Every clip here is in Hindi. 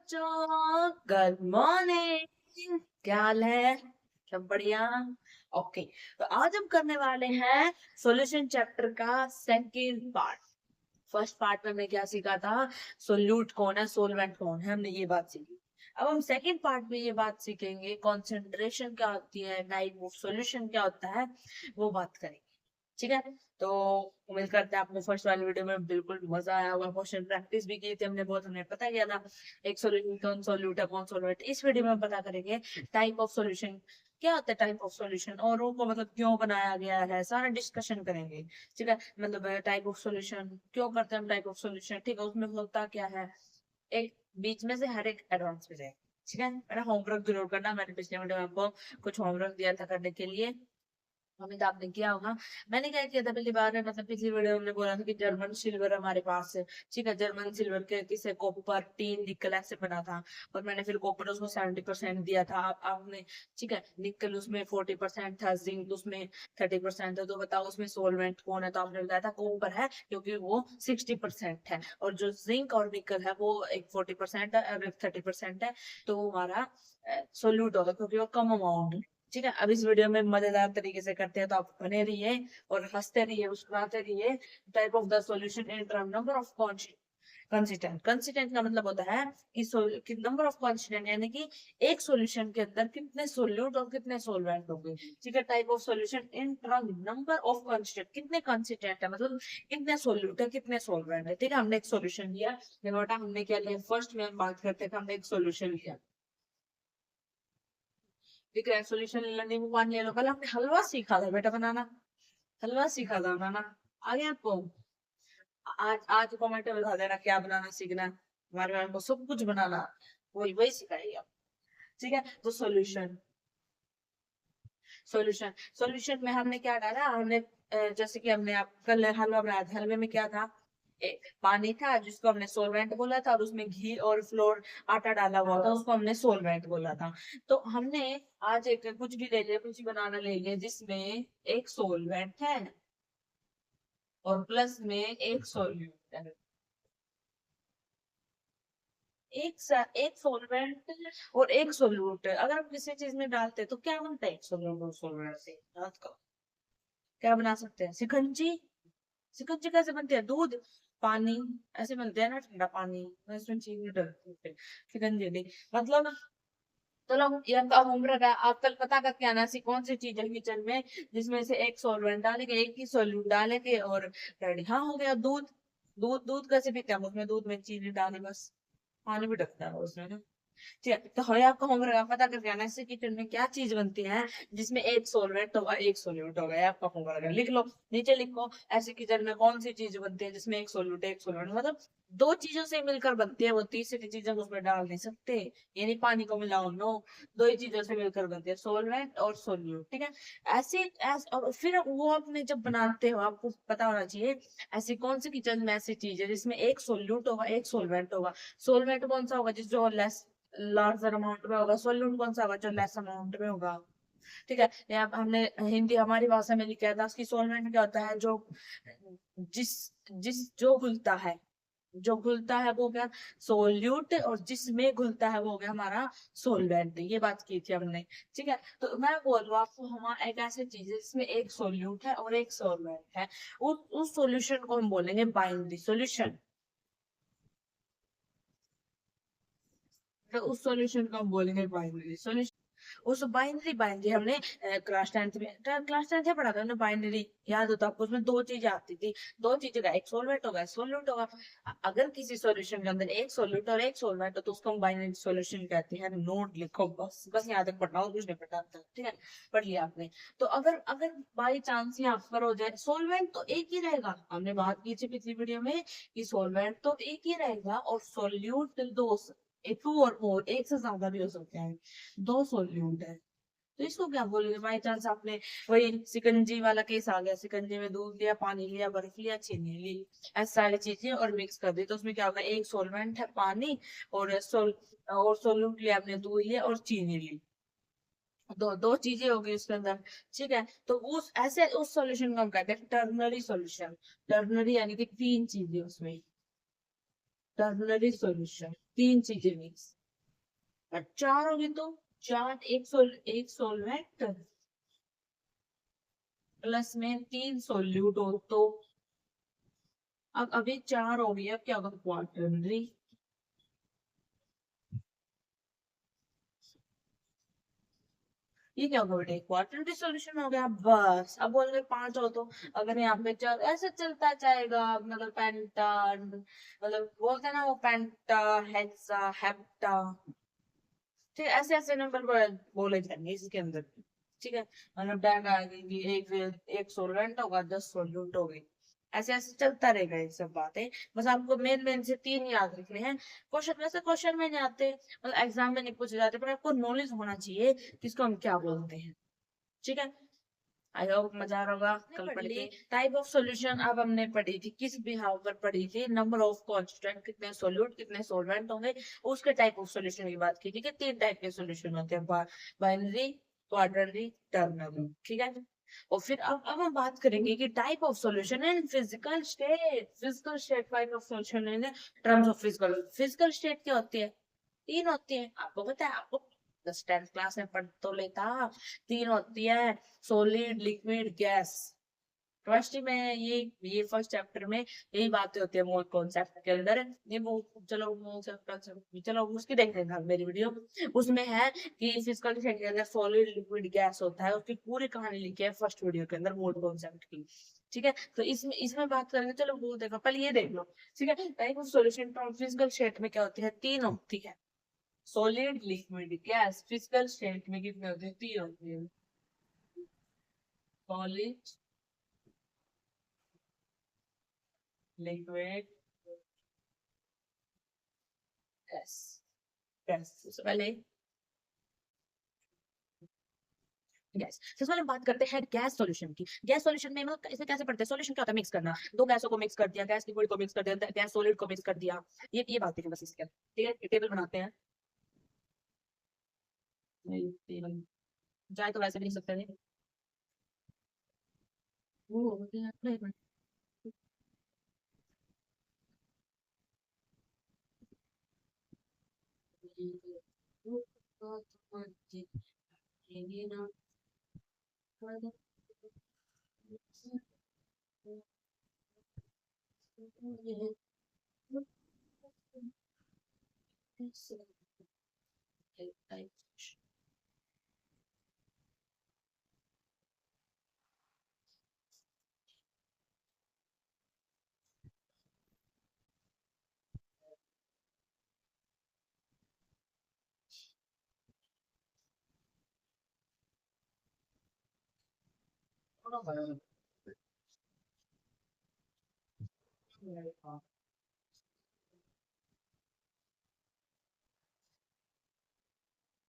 बच्चों, गुड मॉर्निंग। क्या हाल है? सब बढ़िया। ओके, तो आज हम करने वाले हैं सॉल्यूशन चैप्टर का सेकंड पार्ट। फर्स्ट पार्ट में हमने क्या सीखा था? सोल्यूट कौन है, सोलवेंट कौन है, हमने ये बात सीखी। अब हम सेकंड पार्ट में ये बात सीखेंगे, कॉन्सेंट्रेशन क्या होती है, टाइप ऑफ सॉल्यूशन क्या होता है, वो बात करेंगे। ठीक है, तो उम्मीद करते हैं आपको फर्स्ट वाली वीडियो में बिल्कुल मजा आया होगा। क्वेश्चन प्रैक्टिस भी की थी हमने बहुत, हमें पता किया था एक सॉल्यूशन कौन सॉल्यूट है, कौन सॉल्वेंट। इस वीडियो में हम पता करेंगे टाइप ऑफ सॉल्यूशन क्या होता है, टाइप ऑफ सॉल्यूशन और उनको मतलब क्यों बनाया गया है, सारा डिस्कशन करेंगे। ठीक है, मतलब टाइप ऑफ सॉल्यूशन क्यों करते हैं हम, टाइप ऑफ सॉल्यूशन, ठीक है, उसमें होता क्या है। एक बीच में से हर एक एडवांस में जाए। ठीक है, मेरा होमवर्क जरूर करना, मैंने पिछले वीडियो में आपको कुछ होमवर्क दिया था करने के लिए, उम्मीद आपने किया होगा। मैंने क्या किया था पहली बार में, मतलब पिछली वीडियो में हमने बोला था कि जर्मन सिल्वर हमारे पास है। ठीक है, जर्मन सिल्वर के किसे कॉपर टीन निकल ऐसे बना था, और मैंने फिर कॉपर उसको 70% दिया था। आपने, ठीक है, निकल उसमें 40% था, जिंक उसमें 30% था। तो बताओ उसमें सोलवेंट कौन है? तो आपने बताया था कॉपर है, क्योंकि वो 60% है, और जो जिंक और निकल है वो एक 40% है और एक 30% है। तो वो हमारा सोल्यूट होगा, क्योंकि वो कम अमाउंट। ठीक है, अब इस वीडियो में मजेदार तरीके से करते हैं, तो आप बने रहिए और हंसते रहिए, मुस्कुराते रहिए। Type of the solution in term number of consistent. Consistent का मतलब होता है कि नंबर ऑफ कंसिस्टेंट, यानी कि एक सॉल्यूशन के अंदर कितने सोल्यूट और कितने सोलवेंट होंगे। ठीक है, type of solution in term number of consistent, कितने कंसिस्टेंट है मतलब कितने सोल्यूट है कितने सोलवेंट है। ठीक है, हमने एक सॉल्यूशन लिया, देखो बेटा हमने क्या लिया, फर्स्ट में हम बात करते थे, हमने एक सॉल्यूशन लिया। ठीक है, सोल्यूशन ले लो, नींबू पानी ले लो। कल हमने हलवा सीखा था बेटा बनाना, हलवा सीखा था बनाना, आ गया आपको? आज आज कमेंट में बता देना क्या बनाना सीखना है। हमारे मैम को सब कुछ बनाना, वही वही सिखाएगी आप। ठीक है, तो सॉल्यूशन, सॉल्यूशन सॉल्यूशन में हमने क्या डाला, हमने जैसे कि हमने आप कल हलवा बनाया था, हलवे में क्या था, पानी था जिसको हमने सोलवेंट बोला था, और उसमें घी और फ्लोर आटा डाला हुआ था, उसको हमने सोलवेंट बोला था। तो हमने आज एक कुछ भी ले लिया, कुछ भी बनाना ले लिया जिसमें एक सोलवेंट है और प्लस में एक सोल्यूट है। एक सोलवेंट और एक सोल्यूट, अगर हम किसी चीज में डालते हैं तो क्या बनता है, एक सोल्यूट और सोलवेंट से याद करो क्या बना सकते हैं, शिकंजी। शिकंजी कैसे बनती है, दूध पानी ऐसे बनते हैं ना, ठंडा पानी, इसमें चीनी डलती है शिकंजी नहीं। मतलब चलो ये आपका होमवर्क है, आप कल पता करके आना ऐसी कौन सी चीज है किचन में जिसमें से एक सॉल्वेंट डालेंगे, एक ही सोल्यूट डालेंगे और रेडी। हाँ हो गया दूध। दूध दूध कैसे पीते हैं हम, उसमें दूध में चीनी डाली बस, पानी भी डलता है उसमें ना। ठीक है, तो है आपका होमवर्क, आप पता करके आना ऐसे किचन में क्या चीज बनती है जिसमें एक सोलवेंट होगा एक सोल्यूट होगा। ये आपका होमवर्क है, लिख लो, नीचे लिखो ऐसे किचन में कौन सी चीज बनती है जिसमें एक सोल्यूट मतलब दो चीजों से मिलकर बनती है, वो तीसरी चीज हम उसमें डाल नहीं सकते, यानी पानी को मिलाओ नो। दो ही चीजों से मिलकर बनती है, सोलवेंट और सोल्यूट। ठीक है, ऐसे और फिर वो अपने जब बनाते हो आपको पता होना चाहिए ऐसी कौन सी किचन में ऐसी चीज है जिसमें एक सोल्यूट होगा एक सोलवेंट होगा। सोलवेंट कौन सा होगा, जिस जो लेस लार्जर अमाउंट में होगा, सोल्यूट कौन सा होगा जो लेस अमाउंट में होगा। ठीक है, यहाँ पे हमने हिंदी हमारी भाषा में लिखा था, उसकी सोलवेंट क्या होता है, जो जिस जिस जो घुलता है, जो घुलता है वो क्या, सोल्यूट, और जिसमें घुलता है वो क्या हमारा सोलवेंट। ये बात की थी हमने। ठीक है, तो मैं बोल रहा हूँ आपको, हमारा एक ऐसी चीज है जिसमें एक सोल्यूट है और एक सोलवेंट है, उस सॉल्यूशन को हम बोलेंगे बाइनरी सॉल्यूशन। तो उस सॉल्यूशन को हम बोलेंगे बाइनरी सॉल्यूशन। उस बाइनरी बाइनरी हमने क्लास टेंथ में पढ़ा था ना, बाइनरी याद होता आपको, उसमें दो चीजें आती थी, दो चीजें का एक सोलवेंट होगा एक सोल्यूट होगा। अगर किसी सॉल्यूशन के अंदर एक सोल्यूट और एक सोलवेंट हो तो उसको हम बाइनरी सॉल्यूशन कहते हैं। नोट लिखो बस, बस यहाँ तक पढ़ना और कुछ नहीं पढ़ना था। ठीक है, पढ़ लिया आपने। तो अगर अगर बाई चांस यहाँ पर हो जाए, सोलवेंट तो एक ही रहेगा, हमने बात की थी पिछली वीडियो में कि सोलवेंट तो एक ही रहेगा और सोल्यूट दो, टू और मोर, एक से ज्यादा भी हो सकते हैं, दो सोल्यूट है। तो इसको क्या बोलेंगे, बाई चांस आपने वही शिकंजी वाला केस आ गया, शिकंजी में दूध लिया पानी लिया बर्फ लिया चीनी ली, ऐसी सारी चीजें और मिक्स कर दी, तो उसमें क्या होगा, एक सोलवेंट है पानी, और सोल्यूट लिया आपने, दूध लिया और चीनी ली, दो दो चीजें होगी उसके अंदर। ठीक है, तो उस ऐसे उस सॉल्यूशन को हम कहते हैं टर्नरी सॉल्यूशन। टर्नरी यानी कि तीन चीजें उसमें, टर्नरी सॉल्यूशन। तीन चीजें मिक्स, और चार होगी तो चार, एक सोलवेंट प्लस में तीन सोल्यूट हो तो, अब अभी चार हो गई, अब क्या होगा, क्वाटरनरी। ये क्या होगा बेटे, क्वाटरनरी सॉल्यूशन हो गया। बस अब बोल रहे पांच हो तो, अगर यहाँ पे चल ऐसे चलता जाएगा, मतलब पेंटा, मतलब बोलते हैं ना वो पेंटा, हेक्सा, हेप्टा, ठीक है, ऐसे ऐसे नंबर बोले जाएंगे इसके अंदर। ठीक है, मतलब टैग आ गई कि एक सोलवेंट होगा, 10 सोल्यूट हो गए, ऐसे ऐसे चलता रहेगा ये सब बातें। बस आपको मेन मेन से तीन याद रखने हैं। क्वेश्चन वैसे क्वेश्चन में नहीं आते, मतलब एग्जाम में नहीं पूछे जाते, पर आपको नॉलेज होना चाहिए किसको हम क्या बोलते हैं। ठीक है, आई होप मजा आ रहा होगा कल पढ़ के। टाइप ऑफ सॉल्यूशन अब हमने पढ़ी थी, किस बिहाव पर पढ़ी थी, नंबर ऑफ कांस्टेंट, कितने सोल्यूट कितने सोलवेंट होंगे, उसके टाइप ऑफ सॉल्यूशन की बात की थी कि तीन टाइप के सॉल्यूशन होते हैं, बाइनरी, क्वाड्रेनरी, टर्नरी। ठीक है, और फिर अब हम बात करेंगे कि type of solution in physical state. Physical state type of solution in terms of physical, physical state क्या होती है, तीन होती है, आपको पता है, आपको 10th क्लास में पढ़ तो लेता, तीन होती है, सॉलिड, लिक्विड, गैस। फर्स्ट में ये फर्स्ट चैप्टर में यही बातें होती है मोल कॉन्सेप्ट के अंदर। ये वो चलो चलो उसकी देख लेना मेरी वीडियो, उसमें है कि फिजिकल के अंदर सॉलिड, लिक्विड, गैस होता है, उसकी पूरी कहानी लिखी है फर्स्ट वीडियो के अंदर मोल कॉन्सेप्ट की। ठीक है, तो इसमें इसमें बात करेंगे, चलो वो देखो, पहले ये देख लो। ठीक है, type of solution physical state में क्या होती है, तीन होती है, solid, liquid, gas. Physical state में कितनी होती है, तीन होती है, सॉलिड, लिक्विड, गैस। गैस सबसे पहले, गैस सबसे पहले हम बात करते हैं गैस सॉल्यूशन की। गैस सॉल्यूशन में मतलब इसे कैसे पढ़ते हैं, सॉल्यूशन क्या होता है, मिक्स करना, दो गैसों को मिक्स कर दिया, गैस लिक्विड को मिक्स कर दिया, गैस सॉलिड को मिक्स कर दिया, ये बात है बस इसके अंदर। ठीक है, टेबल बनाते हैं, टेबल चाहे तो वैसे भी लिख सकते हैं। वो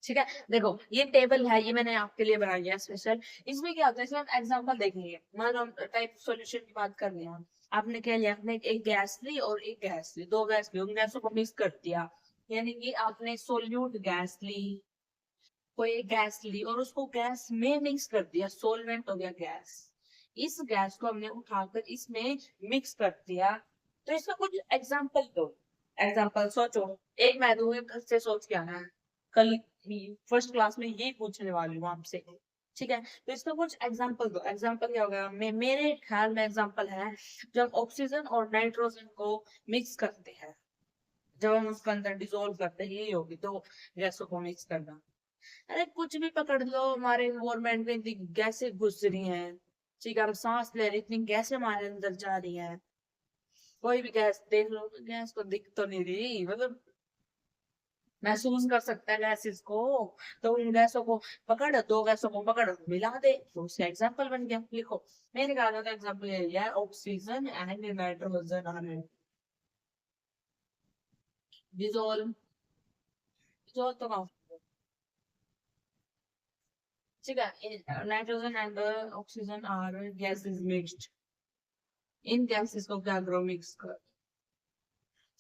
ठीक है, देखो ये टेबल है, ये मैंने आपके लिए बनाई है स्पेशल। इसमें क्या होता है, इसमें हम एग्जांपल देखेंगे। मान लो हम टाइप सॉल्यूशन की बात कर रहे हैं, आपने क्या लिया, आपने एक गैस ली और एक गैस ली, दो गैस ली, उन गैसों को मिक्स कर दिया, यानी कि आपने सोल्यूट गैस ली, कोई एक गैस ली और उसको गैस में मिक्स कर दिया, सोलवेंट हो गया गैस। इस गैस को हमने उठाकर इसमें मिक्स कर दिया, तो इसका कुछ एग्जांपल दो। एग्जांपल सोचो, एक मैं दूंगी, घर से सोच के आना है, कल फर्स्ट क्लास में यही पूछने वाली हूँ आपसे। ठीक है, तो इसका कुछ एग्जांपल दो। एग्जांपल क्या होगा, मेरे ख्याल में एग्जांपल है, जब ऑक्सीजन और नाइट्रोजन को मिक्स करते हैं, जब हम उसके अंदर डिजोल्व करते हैं, यही होगी तो गैसों को मिक्स करना। अरे कुछ भी पकड़ लो, हमारे एनवायरमेंट में इतनी गैसें घुस रही हैं, ठीक है, हम सांस ले रहे, इतनी गैसें हमारे अंदर जा रही हैं, कोई भी गैस देख लो, गैस को दिख तो नहीं रही, मतलब महसूस कर सकता है गैसेस को, तो उन गैसों को पकड़, दो गैसों को पकड़ मिला दे, तो उसका एग्जाम्पल बन गया। लिखो, मैंने कहा था एग्जाम्पल ये लिया, oxygen and nitrogen are dissolve, dissolve तो कहाँ, ठीक है, nitrogen and oxygen are gases mixed, इन गैसेस को क्या करो, मिक्स कर।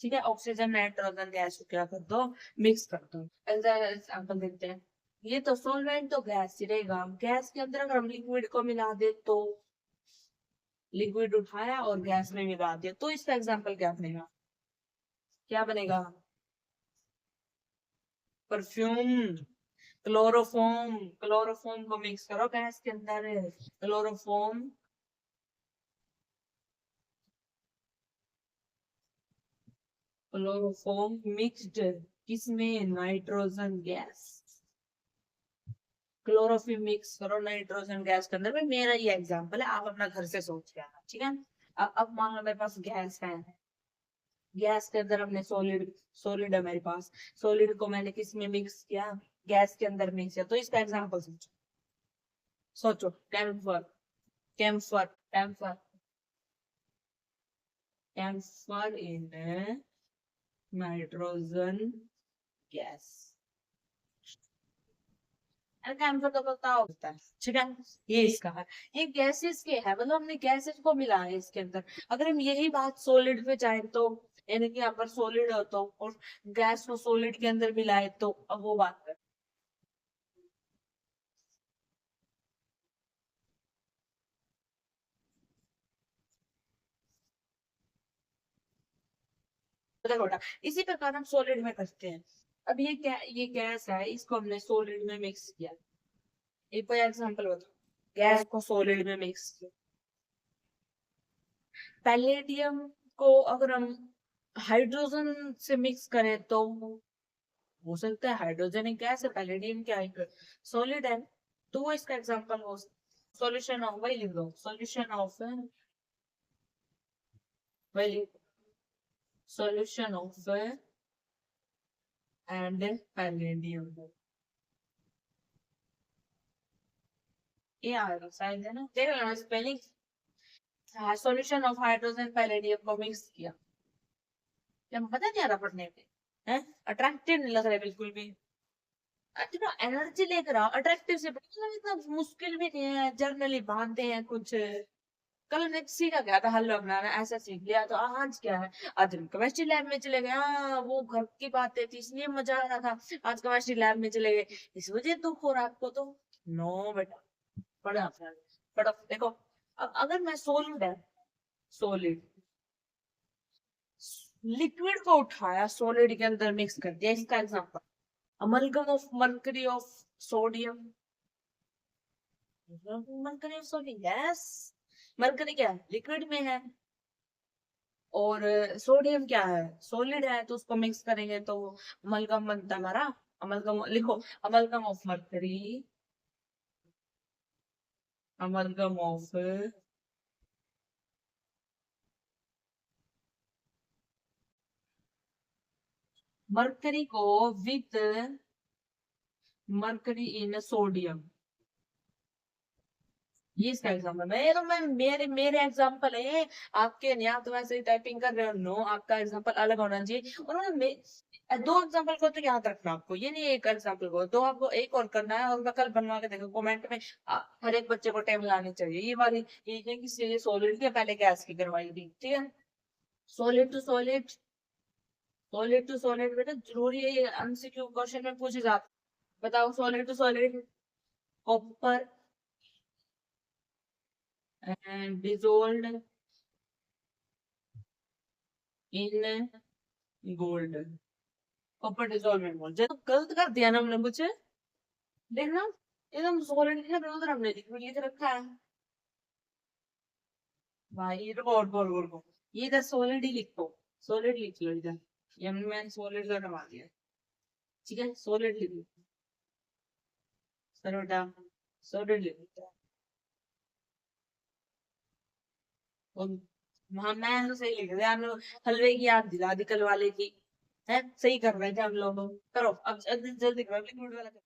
ठीक है, ऑक्सीजन नाइट्रोजन गैस को क्या कर दो, मिक्स कर दो। एग्जाम्पल देखते हैं, ये तो सॉल्वेंट तो गैस ही रहेगा, गैस के अंदर अगर हम लिक्विड को मिला दे तो, लिक्विड उठाया और गैस में मिला दिया, तो इसका एग्जाम्पल क्या बनेगा, क्या बनेगा, परफ्यूम, क्लोरोफॉर्म, क्लोरोफॉर्म को मिक्स करो गैस के अंदर, क्लोरोफॉर्म, क्लोरोफॉर्म मिक्स्ड किसमें, नाइट्रोजन गैस, क्लोरोफिल मिक्स करो नाइट्रोजन गैस के अंदर। भाई मेरा ये एग्जांपल है, आप अपना घर से सोच के आना, ठीक है। अब मान लो मेरे पास गैस है, गैस के अंदर हमने सॉलिड, सॉलिड है मेरे पास, सॉलिड को मैंने किस में मिक्स किया, गैस के अंदर मिक्स किया, तो इसका एग्जांपल सोचो, सोचो, camphor, camphor, camphor, camphor in nitrogen gas, camphor का पता होता है, ठीक है। ये इसका है, ये गैसेस के है, मतलब हमने गैसेस को मिला है इसके अंदर। अगर हम यही बात सॉलिड पे चाहे तो, यानी कि यहाँ पर सॉलिड हो तो और गैस को सॉलिड के अंदर मिलाए तो, अब वो बात है। देखो बेटा, इसी प्रकार हम सॉलिड में करते हैं। अब ये गैस है, इसको हमने सॉलिड में मिक्स किया, एक कोई एग्जांपल बताओ, गैस को सॉलिड में मिक्स किया। पैलेडियम को अगर हम हाइड्रोजन से मिक्स करें तो हो सकता है हाइड्रोजनिक गैस है, पैलेडियम क्या है, सॉलिड है, तो वो इसका एग्जांपल हो। सॉल्यूशन ऑफ, वही लिख दो, सॉल्यूशन ऑफ, वही सॉल्यूशन ऑफ एंड पैलेडियम, ये आएगा शायद, है ना, देख लेना spelling. Solution of hydrogen palladium को मिक्स किया, क्या पता नहीं आ रहा पढ़ने में, है अट्रैक्टिव नहीं लग रहा है बिल्कुल भी, इतना एनर्जी लेकर आओ, अट्रैक्टिव से मतलब इतना मुश्किल भी नहीं है, जर्नली बांधते हैं कुछ। कल ने सीखा क्या था, हलवा बनाना, ऐसा सीख लिया, तो आज क्या है, आज हम केमिस्ट्री लैब में चले गए, हाँ वो घर की बातें थी इसलिए मजा आ रहा था, आज केमिस्ट्री लैब में चले गए इस वजह दुख हो रहा है आपको, तो नो बेटा, पढ़ा पढ़ो, देखो। अब अगर मैं सॉलिड है, सॉलिड, लिक्विड को उठाया सॉलिड के अंदर मिक्स कर दिया, इसका example amalgam of mercury of sodium, mercury of sodium, yes, mercury क्या है, लिक्विड में है, और सोडियम क्या है, सॉलिड है, तो उसको मिक्स करेंगे तो अमलगम बनता है हमारा। अमलगम लिखो, amalgam of mercury, amalgam of mercury को विथ मरकरी इन सोडियम, ये इसका एग्जाम्पल, मैं मेरे मेरे एग्जाम्पल है ये, आपके नहीं, आप तो वैसे ही टाइपिंग कर रहे हो, नो आपका एग्जाम्पल अलग होना चाहिए। और दो एग्जाम्पल को तो याद रखना आपको, ये नहीं एक एग्जाम्पल को, दो आपको एक और करना है, और मैं कल बनवा के देखो कमेंट में, हर एक बच्चे को टेबल आनी चाहिए ये वाली, ये नहीं कि ये सॉलिड की पहले गैस की करवाई थी, ठीक है। Solid to solid, solid to solid बेटा जरूरी है, ये एमसीक्यू क्वेश्चन में पूछे जाते, बताओ solid to solid, copper and dissolved in gold, copper dissolve in gold, जब गलत कर दिया ना हमने कुछ, देखना एकदम सॉलिड लिखा था, उधर हमने लिक्विड लिख रखा है, भाई रुको, और बोल ये इधर सॉलिड ही लिखो, सॉलिड लिख लो इधर, ये मैंने सॉलिड का करवा दिया, ठीक है, सॉलिड लिख लो, सर बेटा सॉलिड लिख लो, और हाँ मैं तो सही लिख रहा, हम लोग हलवे की याद दिला दी कल वाले की, है सही कर रहे थे हम लोग, करो अब जल्दी जल्दी करो, लिक्विड वाला करो।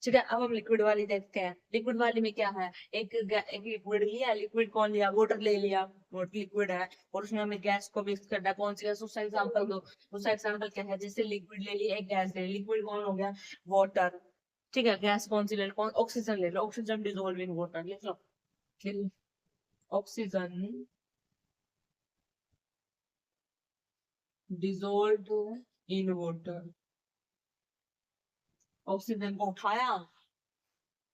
ठीक है, अब हम लिक्विड वाली देखते हैं, लिक्विड वाली में क्या है, एक लिक्विड लिया, लिक्विड कौन लिया, वाटर ले लिया, वाटर लिक्विड है, और उसमें हमें गैस को मिक्स करना है, कौन सी गैस, उसका एग्जांपल दो, उसका एग्जांपल क्या है, जैसे लिक्विड ले लिया, एक गैस ले ली, लिक्विड कौन हो गया, वाटर, ठीक है, गैस कौन सी ले लो, कौन, ऑक्सीजन ले लो, ऑक्सीजन डिजोल्व इन वाटर, लिख लो, लिख लो। Oxygen dissolved in water. Oxygen को उठाया,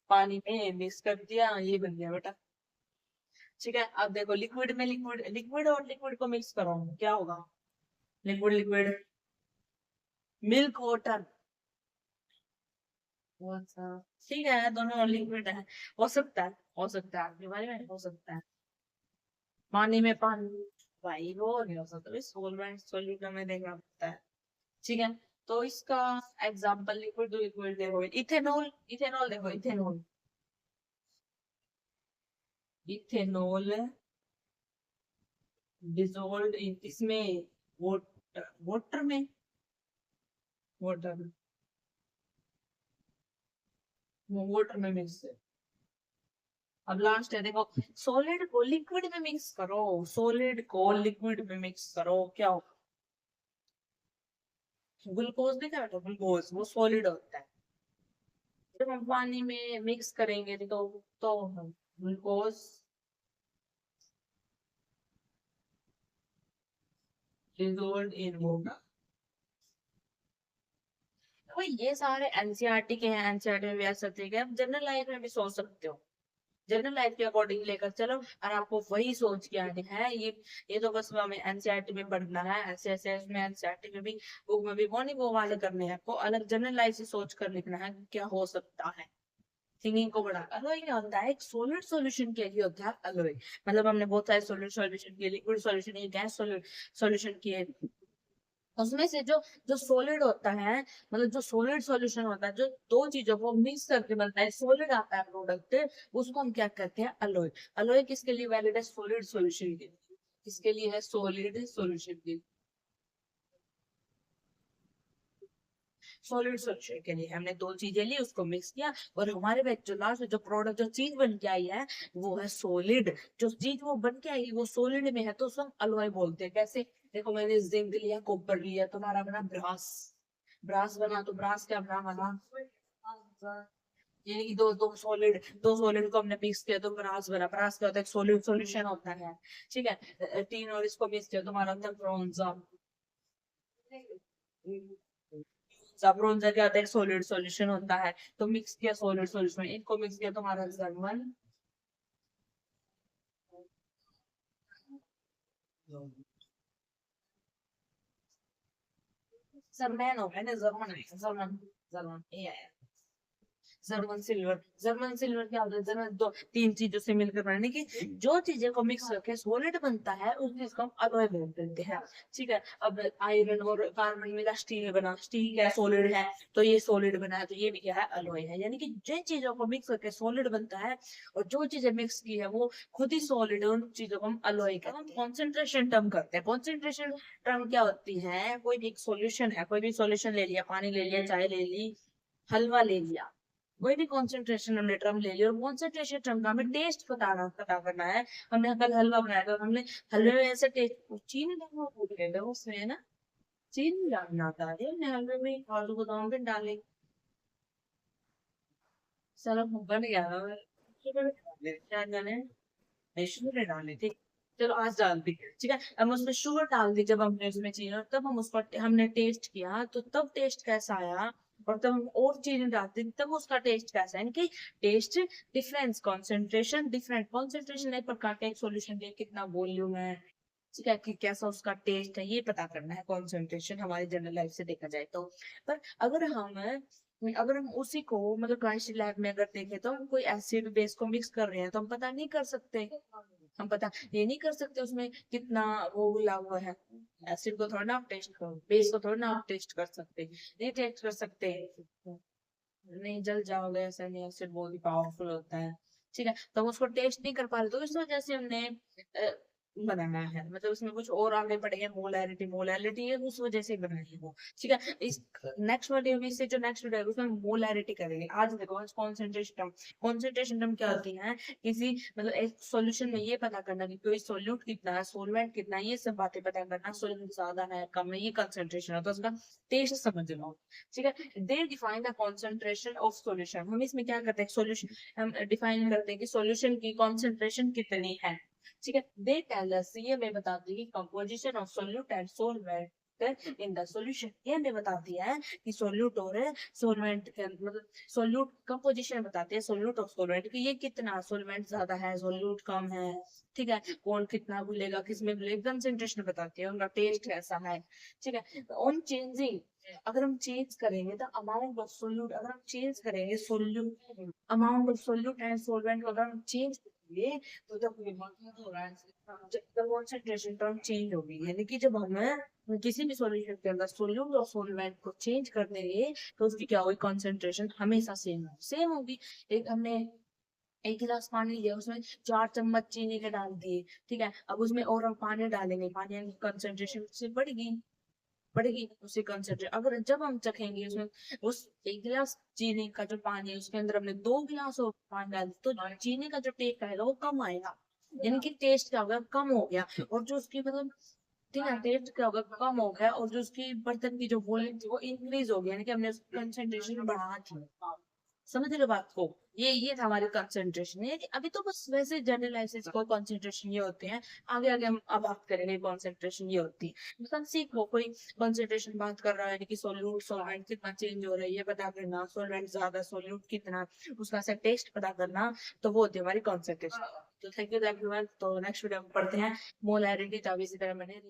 पानी में मिक्स कर दिया, ये बन गया बेटा। ठीक है, अब देखो लिक्विड में लिक्विड, लिक्विड और लिक्विड को मिक्स करो, क्या होगा? Liquid liquid, milk water. अच्छा, ठीक है, दोनों लिक्विड है। हो सकता है, हो सकता है, आपके बारे में हो सकता है। पानी में पानी, भाई वो नहीं हो सकता, सोलवेंट सोल्यूट में देखना पड़ता है। ठीक है, तो इसका एग्जांपल लिक्विड टू लिक्विड देखो, इथेनॉल, इथेनॉल देखो, इथेनॉल, इथेनॉल डिजोल्व इन, इसमें वाटर, वाटर में, वाटर, वाटर में मिक्स है। अब लास्ट है देखो, सॉलिड को लिक्विड में मिक्स करो, सॉलिड को लिक्विड में मिक्स करो, क्या होगा? ग्लूकोज देखा है, ग्लूकोज वो सॉलिड होता है। जब हम पानी में मिक्स करेंगे तो ग्लूकोज डिसॉल्व्ड इन वाटर। तो ये सारे एनसीईआरटी के हैं, एनसीईआरटी में भी आ सकते हैं, आप जनरल लाइफ में भी सोच सकते हो, जनरल लाइफ के अकॉर्डिंग लेकर चलो, और आपको वही सोच के आने हैं। ये तो बस हमें एनसीईआरटी में पढ़ना है, ऐसे ऐसे इसमें एनसीईआरटी में भी, बुक में भी वो नहीं, वो वाले करने हैं, आपको अलग जनरल लाइफ से सोच कर लिखना है कि क्या हो सकता है। थिंकिंग को बढ़ा, अलॉय क्या होता है? एक सॉलिड सॉल्यूशन के लिए होता है अलॉय। मतलब हमने बहुत सारे सॉलिड सॉल्यूशन किए, लिक्विड सॉल्यूशन किए, गैस सॉल्यूशन किए, उसमें से जो जो सॉलिड होता है, मतलब जो सॉलिड सॉल्यूशन होता है, जो दो चीजों को मिक्स करके बनता है, सॉलिड आता है प्रोडक्ट, उसको हम क्या कहते हैं? अलॉय। अलॉय किसके लिए वैलिड है? सॉलिड सॉल्यूशन के लिए। किसके लिए है? सॉलिड सॉल्यूशन के लिए, सॉलिड सॉल्यूशन के लिए हमने दो चीजें ली, उसको मिक्स किया, और हमारे पास जो लास्ट में जो प्रोडक्ट, जो चीज बन के आई है, वो है सॉलिड। जो चीज वो बन के आई वो सॉलिड में है, तो उसको हम अलॉय बोलते हैं। कैसे? देखो, मैंने जिंक लिया, कॉपर लिया, तुम्हारा बना ब्रास, ब्रास बना, तो ब्रास क्या बना? बना, ये कि दो सॉलिड को हमने मिक्स किया तो ब्रास बना। ब्रास क्या होता है? सॉलिड सॉल्यूशन होता है। ठीक है, तीन और इसको मिक्स किया तो हमारा अंदर ब्रोंजा, ब्रोंजा क्या होता है? सॉलिड सॉल्यूशन होता है। तो मिक्स किया सॉलिड सॉल्यूशन, इनको मिक्स किया तो हमारा जर्मन, जर्मन हो गया ना, जर्मन है, जर्मन, जर्मन ये है। जर्मन सिल्वर, जर्मन सिल्वर क्या होता है? जर्मन दो तीन चीजों से मिलकर बनने की, जो चीजें को मिक्स करके सॉलिड बनता है उस चीज को हम अलॉय बोल देते हैं। ठीक है, अब आयरन और कार्बन मिला स्टील बना, स्टील क्या सॉलिड है, तो ये सॉलिड बना है, तो ये भी क्या है? अलॉय है। यानी कि जिन चीजों को मिक्स करके सॉलिड बनता है, और जो चीजें मिक्स की है वो खुद ही सॉलिड है, उन चीजों को हम अलॉय कहते हैं। हम कॉन्सेंट्रेशन टर्म करते हैं। कॉन्सेंट्रेशन टर्म क्या होती है? कोई भी एक सॉल्यूशन है, कोई भी सॉल्यूशन ले लिया, पानी ले लिया, चाय ले ली, हलवा ले लिया, कोई भी कॉन्सेंट्रेशन हमने टर्म ले लिया, और कॉन्सेंट्रेशन टर्म का हमें टेस्ट पता करना है। हमने कल हलवा बनाया था, हमने हलवे में ऐसे टेस्ट, चीनी डालना भूल गए थे उसमें, है ना? चीनी डालना था अरे हमने हलवे में, काजू बादाम भी डाले, सारा बन गया था। शुगर डाले, क्या डाले? नहीं, शुगर डाली थी, चलो आज डाल दी। ठीक है, अब उसमें शुगर डाल दी, जब हमने उसमें चीनी, और तब हम उसको हमने टेस्ट किया, तो तब टेस्ट कैसा आया, और तब हम और चीनी डालते तब उसका टेस्ट कैसा है? इनकी test difference, concentration different, concentration एक प्रकार का एक सॉल्यूशन के कितना वॉल्यूम है, ठीक है, कि कैसा उसका टेस्ट है, ये पता करना है कॉन्सेंट्रेशन हमारी जनरल लाइफ से देखा जाए तो। पर अगर हम उसी को मतलब केमिस्ट्री लैब में अगर देखें, तो हम कोई एसिड बेस को मिक्स कर रहे हैं, तो हम पता नहीं कर सकते, हम पता ये नहीं कर सकते उसमें कितना वो मिला हुआ है। एसिड को थोड़ा ना आप टेस्ट करो, बेस को थोड़ा ना आप टेस्ट कर सकते, नहीं टेस्ट कर सकते, नहीं जल जाओगे, ऐसा नहीं, एसिड बहुत ही पावरफुल होता है। ठीक है, तो हम उसको टेस्ट नहीं कर पा रहे, तो इस वजह से हमने बनाना है, मतलब उसमें कुछ और आगे बढ़ गया, मोलैरिटी, मोलैरिटी है उस वजह से बनाई है वो। ठीक है, इस नेक्स्ट वीडियो में से जो नेक्स्ट वीडियो है उसमें मोलैरिटी करेंगे। आज देखो, आज कॉन्सेंट्रेशन टर्म, कॉन्सेंट्रेशन टर्म क्या होती है? किसी मतलब एक सॉल्यूशन में ये पता करना कि कोई सॉल्यूट कितना है, सॉल्वेंट कितना है, ये सब बातें पता करना, सॉल्यूट ज्यादा है कम है, ये कंसेंट्रेशन होता है, उसका टेस्ट समझ लो। ठीक है, दे define the concentration of solution. हम इसमें क्या करते हैं? सॉल्यूशन हम डिफाइन करते हैं कि सॉल्यूशन की कॉन्सेंट्रेशन कितनी है। ठीक है। दे टेल अस, ये हमें बताती है composition of solute and solvent in the solution. ये हमें बताती है कि सोल्यूट और सोलवेंट के मतलब सोल्यूट कंपोजिशन बताती है सोल्यूट और सोलवेंट की, ये कितना सोलवेंट ज्यादा है सोल्यूट कम है, ठीक है, कौन कितना घुलेगा किसमें घुलेगा, कंसेंट्रेशन बताती है, उनका टेस्ट कैसा है, ठीक है। ऑन चेंजिंग, अगर हम चेंज करेंगे द अमाउंट ऑफ सोल्यूट, अगर हम चेंज करेंगे solute amount of solute and solvent, अगर हम चेंज करेंगे तो जब कंसंट्रेशन टर्म चेंज होगी, यानी कि जब हम किसी भी सॉल्यूशन के अंदर सोल्यूट और सोलवेंट को चेंज कर देंगे तो उसकी क्या होगी, कंसंट्रेशन हमेशा सेम होगी। एक हमने एक गिलास पानी लिया, उसमें 4 चम्मच चीनी के डाल दिए, ठीक है, अब उसमें और हम पानी डालेंगे, पानी की कंसंट्रेशन से बढ़ेगी उससे कंसंट्रेट, अगर जब हम चखेंगे उसमें उस एक गिलास चीनी का जो पानी है उसके अंदर हमने 2 गिलास और पानी डाल दिया, तो चीनी का जो टेस्ट आएगा वो कम आएगा, यानी कि टेस्ट क्या होगा, कम हो गया। और जो उसकी मतलब ठीक है टेस्ट क्या होगा, कम हो गया, और जो उसकी बर्तन की जो वॉल्यूम थी वो इंक्रीज हो गया, यानी कि हमने उसकी कंसंट्रेशन बढ़ा दी। समझ रहे हो बात को, ये था हमारी कंसंट्रेशन, ये अभी तो बस वैसे जनरलाइजेशन को कंसंट्रेशन ये होते हैं, आगे आगे हम अब बात करेंगे कंसंट्रेशन ये होती है। मतलब सीखो, कोई कंसंट्रेशन बात कर रहा है यानी कि सोल्यूट सोलवेंट कितना चेंज हो रहा है ये पता करना, सोलवेंट ज्यादा सोल्यूट कितना, उसका से टेस्ट पता करना, तो वो होती है हमारी कंसंट्रेशन। तो थैंक यू एवरीवन, तो नेक्स्ट वीडियो में पढ़ते हैं मोलैरिटी, तब इसी तरह मैंने